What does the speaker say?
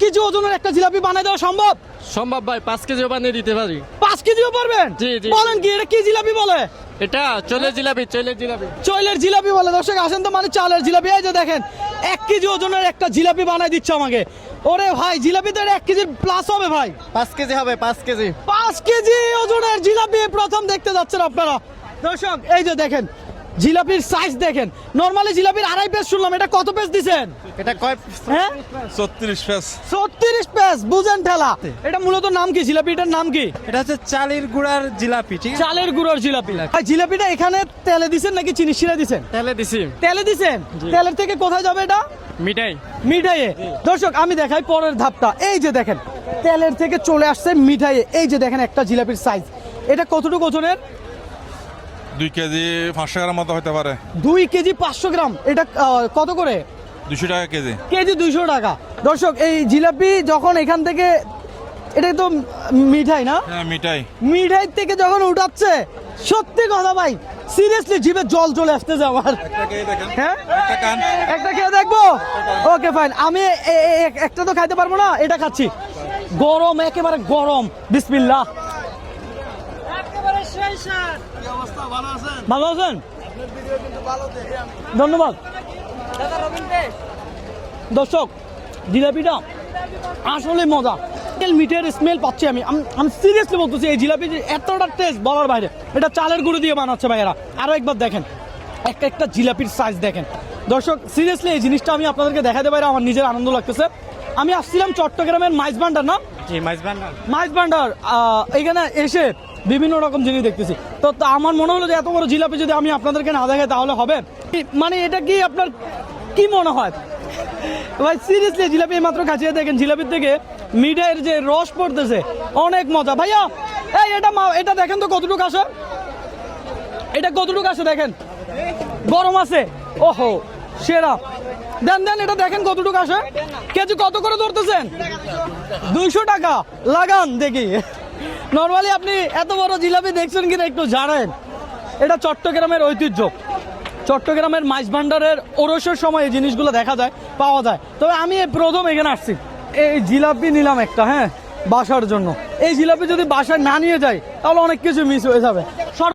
KG ওজনের একটা জিলাপি বানাই দেওয়া সম্ভব? সম্ভব ভাই, 5 কেজিও বানিয়ে দিতে পারি। 5 কেজিও পারবেন? জি, জি। বলেন কি, এটা কি জিলাপি বলে? এটা চলের জিলাপি, চলের জিলাপি। চৈলের জিলাপি বলে। দর্শক আসেন তো, মানে চালের জিলাপি। এই যে দেখেন 1 কেজি ওজনের একটা জিলাপি বানাই দিচ্ছে আমাকে। ওরে ভাই, জিলাপি তো 1 কেজির প্লাস হবে ভাই। 5 কেজি হবে, 5 কেজি। 5 কেজি ওজনের জিলাপি প্রথম দেখতে যাচ্ছেন আপনারা। দর্শক এই যে দেখেন জিলাপির সাইজ দেখেন। নরমালি জিলাপির 2.5 পিস শুনলাম, এটা কত পিস দিছেন? এটা কয়? হ্যাঁ 36 পেস। 36 পিস, বুঝেন ঠেলা। এটা মূলত নাম কি জিলাপিটার নাম কি? এটা হচ্ছে চালের গুঁড়ার জিলাপি, ঠিক আছে? চালের গুঁড়োর জিলাপি। ভাই জিলাপিটা এখানে তেলে দিছেন নাকি চিনি শিরা দিছেন? তেলে দিছি। তেলে দিছেন। তেলের থেকে কোথায় যাবে এটা? মিঠাই। মিঠাইয়ে। দর্শক আমি দেখাই পরের ধাপটা। এই যে দেখেন তেলের থেকে চলে আসছে মিঠাইয়ে। এই যে দেখেন একটা জিলাপির সাইজ। এটা কতটুকু ওজনের? 2 কেজি 500 গ্রাম মতো হতে পারে। 2 কেজি 500 গ্রাম। এটা কত করে? 200 টাকা কেজি। কেজি 200 টাকা। দর্শক এই জিলাপি যখন এখান থেকে, এটা তো মিঠাই না? হ্যাঁ মিঠাই। মিঠাই থেকে যখন উঠাচ্ছে, সত্যি কথা ভাই, সিরিয়াসলি জিভে জল চলে আসতেছে আমার। হ্যাঁ একটা কান। একটা খেয়ে দেখবো? Okay fine. আমি একটা তো খাইতে পারবো না, এটা খাচ্ছি। গরম, একেবারে গরম। বিসমিল্লাহ। ভালো আছেন? ধন্যবাদ। দর্শক জিলাপিটা আসলে মজা। মিঠের স্মেল পাচ্ছি আমি। আমি সিরিয়াসলি বলতেছি, এই জিলাপি এতটা টেস্ট বলার বাইরে। এটা চালের গুঁড়ো দিয়ে বানাচ্ছে ভাইয়েরা। আরো একবার দেখেন একটা জিলাপির সাইজ দেখেন। দর্শক সিরিয়াসলি এই জিনিসটা আমি আপনাদেরকে দেখাতে পারি, আমার নিজের আনন্দ লাগতেছে। আমি আসছিলাম চট্টগ্রামের মাইজ ভান্ডার, না? জি, মাইজবান্ডার। মাইজ ভান্ডার। এখানে এসে বিভিন্ন রকম জিনিস দেখতেছি। তো আমার মনে হলো যে এত বড় জিলাপি যদি আমি আপনাদেরকে না দেখাই তাহলে হবে? মানে এটা কি আপনার কি মনে হয় ভাই? সিরিয়াসলি জিলাপি মাত্র খাচ্ছিয়ে দেখেন, জিলাপির থেকে মিঠাইয়ের যে রস পড়তেছে, অনেক মজা। ভাইয়া এই এটা দেখেন তো কতটুকু আসে? এটা কতটুকু আসে দেখেন। গরম আছে। ওহো সেরা। দেন এটা দেখেন কতটুকু আসে। কেজি কত করে ধরতেছেন? 200 টাকা। লাগান দেখি। নরমালি আপনি এত বড় জিলাপি দেখছেন কিনা একটু জানেন? এটা চট্টগ্রামের ঐতিহ্য। চট্টগ্রামের মাইজ ভান্ডারের ওরসের সময় এই জিনিসগুলো দেখা যায়, পাওয়া যায়। তবে আমি প্রথম এখানে আসছি। এই জিলাপি নিলাম একটা, হ্যাঁ, বাসার জন্য। এই জিলাপি যদি বাসায় না নিয়ে যাই তাহলে অনেক কিছু মিস হয়ে যাবে।